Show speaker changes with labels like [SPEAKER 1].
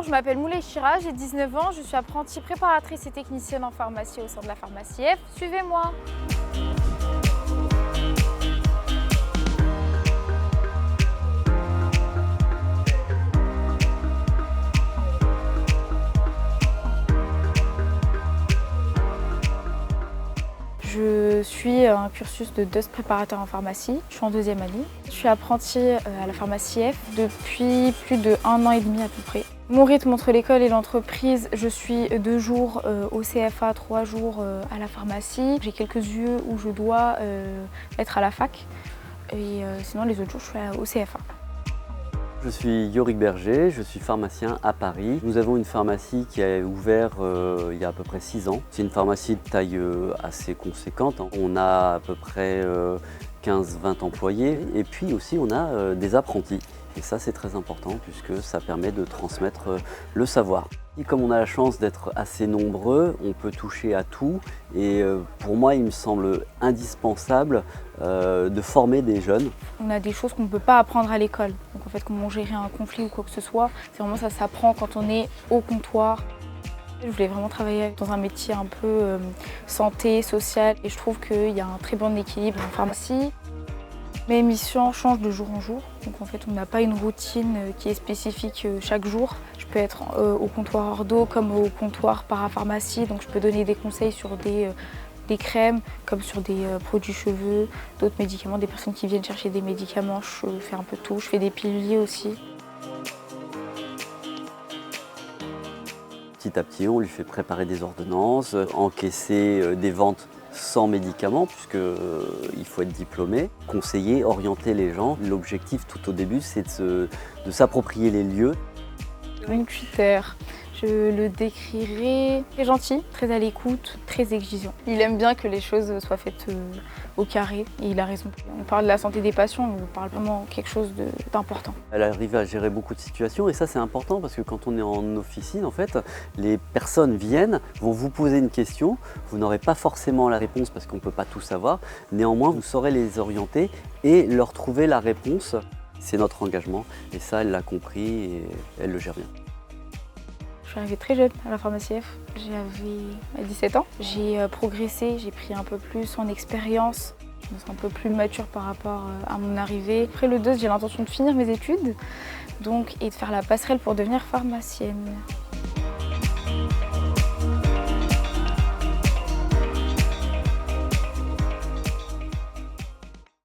[SPEAKER 1] je m'appelle Moulay Chira, j'ai 19 ans, je suis apprentie préparatrice et technicienne en pharmacie au sein de la pharmacie F. Suivez-moi. Je suis un cursus de DUS préparateur en pharmacie. Je suis en 2e année. Je suis apprentie à la pharmacie F depuis plus de 1 an et demi à peu près. Mon rythme entre l'école et l'entreprise, je suis 2 jours au CFA, 3 jours à la pharmacie. J'ai quelques lieux où je dois être à la fac et sinon les autres jours je suis au CFA.
[SPEAKER 2] Je suis Yorick Berger, je suis pharmacien à Paris. Nous avons une pharmacie qui a ouvert il y a à peu près 6 ans. C'est une pharmacie de taille assez conséquente. On a à peu près 15-20 employés et puis aussi on a des apprentis. Et ça c'est très important puisque ça permet de transmettre le savoir. Et comme on a la chance d'être assez nombreux, on peut toucher à tout et pour moi il me semble indispensable de former des jeunes.
[SPEAKER 1] On a des choses qu'on ne peut pas apprendre à l'école. Donc en fait comment gérer un conflit ou quoi que ce soit, c'est vraiment ça s'apprend quand on est au comptoir. Je voulais vraiment travailler dans un métier un peu santé, social et je trouve qu'il y a un très bon équilibre en pharmacie. Mes missions changent de jour en jour, donc en fait on n'a pas une routine qui est spécifique chaque jour. Je peux être au comptoir ordo comme au comptoir parapharmacie, donc je peux donner des conseils sur des crèmes, comme sur des produits cheveux, d'autres médicaments, des personnes qui viennent chercher des médicaments, je fais un peu tout, je fais des piluliers aussi.
[SPEAKER 2] Petit à petit, on lui fait préparer des ordonnances, encaisser des ventes sans médicaments, puisqu'il faut être diplômé, conseiller, orienter les gens. L'objectif tout au début, c'est de s'approprier les lieux.
[SPEAKER 1] Mon tuteur, je le décrirais très gentil, très à l'écoute, très exigeant. Il aime bien que les choses soient faites au carré et il a raison. On parle de la santé des patients, mais on parle vraiment quelque chose d'important.
[SPEAKER 2] Elle arrive à gérer beaucoup de situations et ça c'est important parce que quand on est en officine, en fait, les personnes viennent, vont vous poser une question, vous n'aurez pas forcément la réponse parce qu'on ne peut pas tout savoir, néanmoins vous saurez les orienter et leur trouver la réponse. C'est notre engagement et ça elle l'a compris et elle le gère bien.
[SPEAKER 1] Je suis arrivée très jeune à la pharmacie F, j'avais 17 ans. J'ai progressé, j'ai pris un peu plus en expérience, je me sens un peu plus mature par rapport à mon arrivée. Après le DUS, j'ai l'intention de finir mes études et de faire la passerelle pour devenir pharmacienne.